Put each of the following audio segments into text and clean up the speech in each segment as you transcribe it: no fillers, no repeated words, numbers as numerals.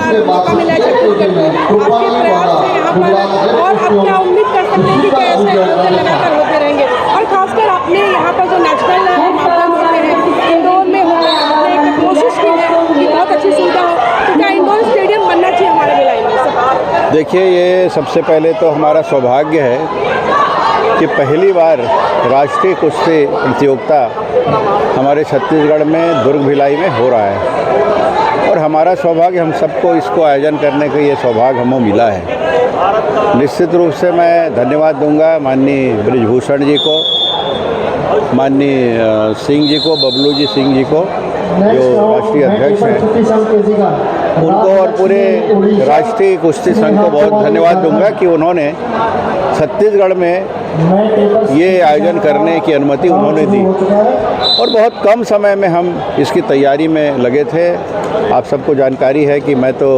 बार मौका मिला है छत्तीसगढ़ को, आपके प्रयास से यहाँ पर, और आप क्या उम्मीद कर सकते हैं कि कैसे आयोजन लगातार होते रहेंगे? और खासकर आपने यहाँ पर जो नेशनल मापदंड होते हैं इंदौर में होते हैं, आपने एक कोशिश की है कि बहुत अच्छी सुविधा हो, तो क्या इंदौर स्टेडियम बनना चाहिए हमारे भिलाई में? सब देखिए, ये सबसे पहले तो हमारा सौभाग्य है कि पहली बार राष्ट्रीय कुश्ती प्रतियोगिता हमारे छत्तीसगढ़ में दुर्ग भिलाई में हो रहा है, और हमारा सौभाग्य, हम सबको इसको आयोजन करने का ये सौभाग्य हमें मिला है। निश्चित रूप से मैं धन्यवाद दूंगा माननीय बृजभूषण जी को, माननीय सिंह जी को, बबलू जी सिंह जी को, जो राष्ट्रीय अध्यक्ष हैं, उनको और पूरे राष्ट्रीय कुश्ती संघ को बहुत धन्यवाद दूंगा कि उन्होंने छत्तीसगढ़ में ये आयोजन करने की अनुमति उन्होंने दी, और बहुत कम समय में हम इसकी तैयारी में लगे थे। आप सबको जानकारी है कि मैं तो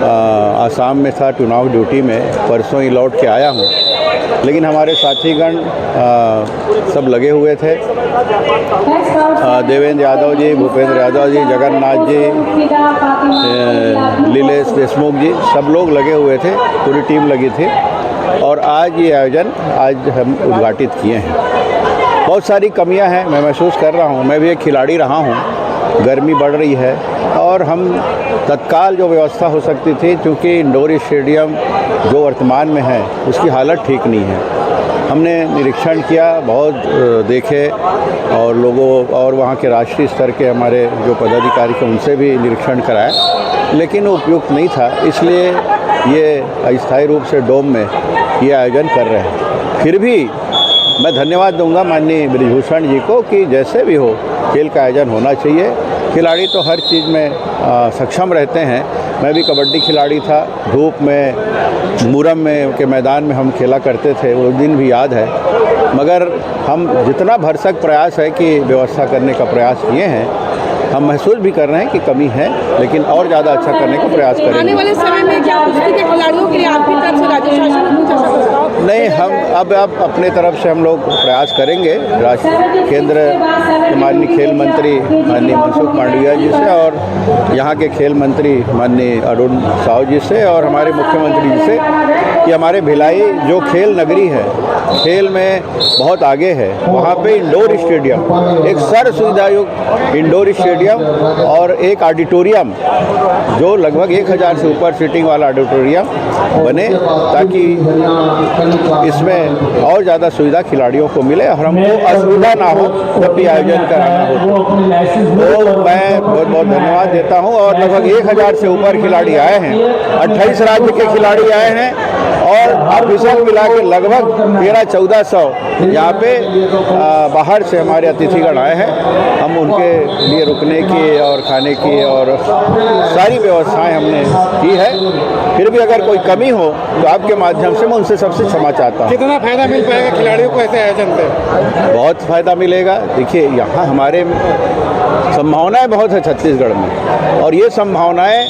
आसाम में था चुनाव ड्यूटी में, परसों ही लौट के आया हूँ, लेकिन हमारे साथीगण सब लगे हुए थे। देवेंद्र यादव जी, भूपेंद्र यादव जी, जगन्नाथ जी, लीलेश देशमुख जी, सब लोग लगे हुए थे, पूरी टीम लगी थी, और आज ये आयोजन आज हम उद्घाटित किए हैं। बहुत सारी कमियां हैं, मैं महसूस कर रहा हूं, मैं भी एक खिलाड़ी रहा हूं, गर्मी बढ़ रही है, और हम तत्काल जो व्यवस्था हो सकती थी, क्योंकि इंडोर स्टेडियम जो वर्तमान में है उसकी हालत ठीक नहीं है। हमने निरीक्षण किया, बहुत देखे, और लोगों और वहाँ के राष्ट्रीय स्तर के हमारे जो पदाधिकारी थे उनसे भी निरीक्षण कराया, लेकिन वो उपयुक्त नहीं था, इसलिए ये अस्थायी रूप से डोम में ये आयोजन कर रहे हैं। फिर भी मैं धन्यवाद दूंगा माननीय बृजभूषण जी को कि जैसे भी हो खेल का आयोजन होना चाहिए। खिलाड़ी तो हर चीज़ में सक्षम रहते हैं। मैं भी कबड्डी खिलाड़ी था, धूप में मुरम में के मैदान में हम खेला करते थे, वो दिन भी याद है। मगर हम जितना भरसक प्रयास है कि व्यवस्था करने का प्रयास किए हैं, हम महसूस भी कर रहे हैं कि कमी है, लेकिन और ज़्यादा अच्छा करने का प्रयास करेंगे। आने वाले समय में क्या कुश्ती के खिलाड़ियों के लिए आपकी तरफ से राज्य शासन को कुछ ऐसा प्रस्ताव? नहीं, हम अब अपने तरफ से हम लोग प्रयास करेंगे केंद्र के माननीय खेल मंत्री माननीय मनसुख मांडविया जी से, और यहाँ के खेल मंत्री माननीय अरुण साहू जी से, और हमारे मुख्यमंत्री जी से, कि हमारे भिलाई जो खेल नगरी है, खेल में बहुत आगे है, वहाँ पे इंडोर स्टेडियम, एक सर्व सुविधायुक्त इंडोर स्टेडियम और एक ऑडिटोरियम जो लगभग 1000 से ऊपर सीटिंग वाला ऑडिटोरियम बने, ताकि इसमें और ज़्यादा सुविधा खिलाड़ियों को मिले और हमको असुविधा ना हो जब भी आयोजन कराना हो। तो मैं बहुत बहुत धन्यवाद देता हूं, और लगभग 1000 से ऊपर खिलाड़ी आए हैं, 28 राज्य के खिलाड़ी आए हैं, और ऑफिसर मिला के लगभग 1300-1400 यहाँ पे बाहर से हमारे अतिथिगण आए हैं। हम उनके लिए रुकने की और खाने की और सारी व्यवस्थाएं हमने की है। फिर भी अगर कोई कमी हो तो आपके माध्यम से मैं उनसे सबसे क्षमा चाहता हूँ। कितना फायदा मिल पाएगा खिलाड़ियों को ऐसे आयोजन से? बहुत फ़ायदा मिलेगा। देखिए, यहाँ हमारे संभावनाएं बहुत है छत्तीसगढ़ में, और ये संभावनाएं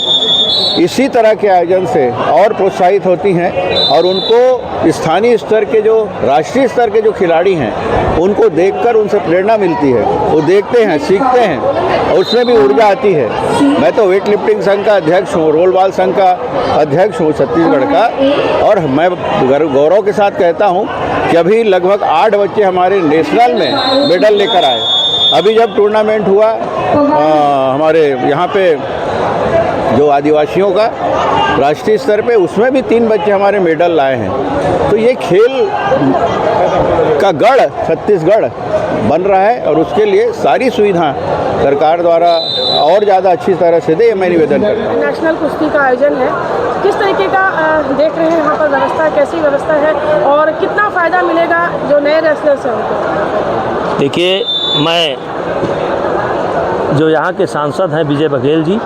इसी तरह के आयोजन से और प्रोत्साहित होती हैं, और उनको स्थानीय स्तर के जो राष्ट्रीय स्तर के जो खिलाड़ी हैं उनको देखकर उनसे प्रेरणा मिलती है। वो देखते हैं, सीखते हैं, और उसमें भी ऊर्जा आती है। मैं तो वेट लिफ्टिंग संघ का अध्यक्ष हूँ, रोल बॉल संघ का अध्यक्ष हूँ छत्तीसगढ़ का, और मैं गौरव के साथ कहता हूँ कि अभी लगभग 8 बच्चे हमारे नेशनल में मेडल लेकर आए। अभी जब टूर्नामेंट हुआ हमारे यहाँ पे जो आदिवासियों का राष्ट्रीय स्तर पे, उसमें भी 3 बच्चे हमारे मेडल लाए हैं। तो ये खेल का गढ़ छत्तीसगढ़ बन रहा है, और उसके लिए सारी सुविधा सरकार द्वारा और ज़्यादा अच्छी तरह से दे, मैं निवेदन करता हूँ। नेशनल कुश्ती का आयोजन है, किस तरीके का देख रहे हैं यहाँ पर व्यवस्था, कैसी व्यवस्था है, और कितना फ़ायदा मिलेगा जो नए रेसलर्स हैं उनको? देखिए, मैं जो यहाँ के सांसद हैं विजय बघेल जी,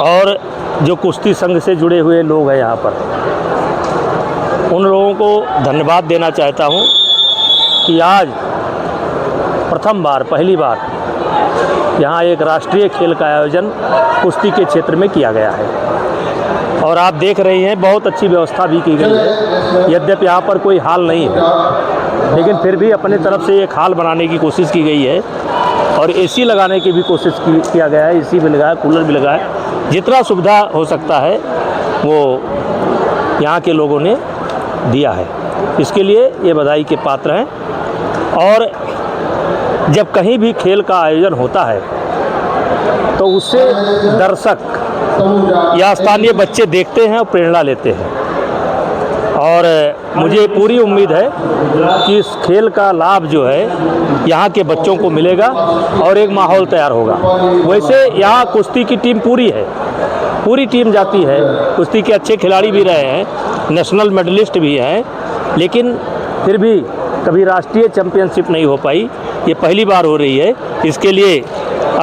और जो कुश्ती संघ से जुड़े हुए लोग हैं यहाँ पर, उन लोगों को धन्यवाद देना चाहता हूँ कि आज प्रथम बार, पहली बार यहाँ एक राष्ट्रीय खेल का आयोजन कुश्ती के क्षेत्र में किया गया है। और आप देख रहे हैं बहुत अच्छी व्यवस्था भी की गई है। यद्यपि यहाँ पर कोई हॉल नहीं है, लेकिन फिर भी अपने तरफ से एक हॉल बनाने की कोशिश की गई है, और एसी लगाने की भी कोशिश किया गया है। एसी भी लगाया, कूलर भी लगाया, जितना सुविधा हो सकता है वो यहाँ के लोगों ने दिया है। इसके लिए ये बधाई के पात्र हैं। और जब कहीं भी खेल का आयोजन होता है तो उससे दर्शक या स्थानीय बच्चे देखते हैं और प्रेरणा लेते हैं। और मुझे पूरी उम्मीद है कि इस खेल का लाभ जो है यहाँ के बच्चों को मिलेगा और एक माहौल तैयार होगा। वैसे यहाँ कुश्ती की टीम पूरी है, पूरी टीम जाती है। कुश्ती के अच्छे खिलाड़ी भी रहे हैं, नेशनल मेडलिस्ट भी हैं, लेकिन फिर भी कभी राष्ट्रीय चैंपियनशिप नहीं हो पाई। ये पहली बार हो रही है। इसके लिए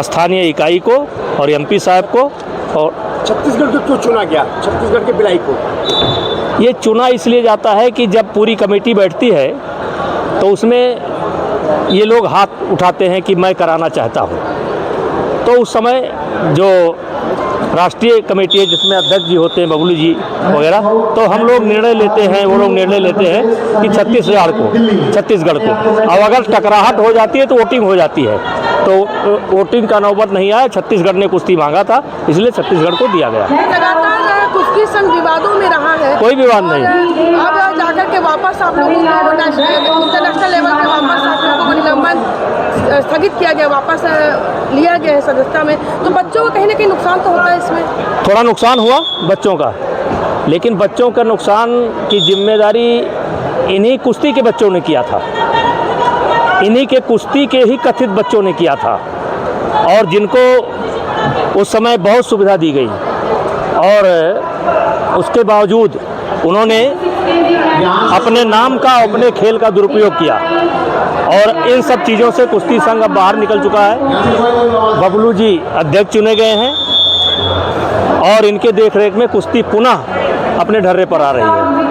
स्थानीय इकाई को और एमपी साहब को और छत्तीसगढ़ को क्यों चुना गया, छत्तीसगढ़ के भिलाई को? ये चुना इसलिए जाता है कि जब पूरी कमेटी बैठती है तो उसमें ये लोग हाथ उठाते हैं कि मैं कराना चाहता हूँ। तो उस समय जो राष्ट्रीय कमेटी है जिसमें अध्यक्ष जी होते हैं, बबलू जी वगैरह, तो हम लोग निर्णय लेते हैं, वो लोग निर्णय लेते हैं कि छत्तीसगढ़ को अब अगर टकराहट हो जाती है तो वोटिंग हो जाती है। तो वोटिंग का नौबत नहीं आया। छत्तीसगढ़ ने कुश्ती मांगा था, इसलिए छत्तीसगढ़ को दिया गया। लगातार कुश्ती संघ विवादों में रहा है, कोई विवाद नहीं। अब जाकर के वापस आप लोगों को इंटरनेशनल लेवल पे वापस आप लोगों को निलंबन स्थगित किया गया, वापस लिया गया है सदस्यता में। तो बच्चों को कहीं ना कहीं नुकसान तो होता है इसमें। थोड़ा नुकसान हुआ बच्चों का, लेकिन बच्चों का नुकसान की जिम्मेदारी इन्हीं कुश्ती के बच्चों ने किया था, इन्हीं के कुश्ती के ही कथित बच्चों ने किया था, और जिनको उस समय बहुत सुविधा दी गई और उसके बावजूद उन्होंने अपने नाम का, अपने खेल का दुरुपयोग किया। और इन सब चीज़ों से कुश्ती संघ अब बाहर निकल चुका है। बबलू जी अध्यक्ष चुने गए हैं और इनके देखरेख में कुश्ती पुनः अपने ढर्रे पर आ रही है।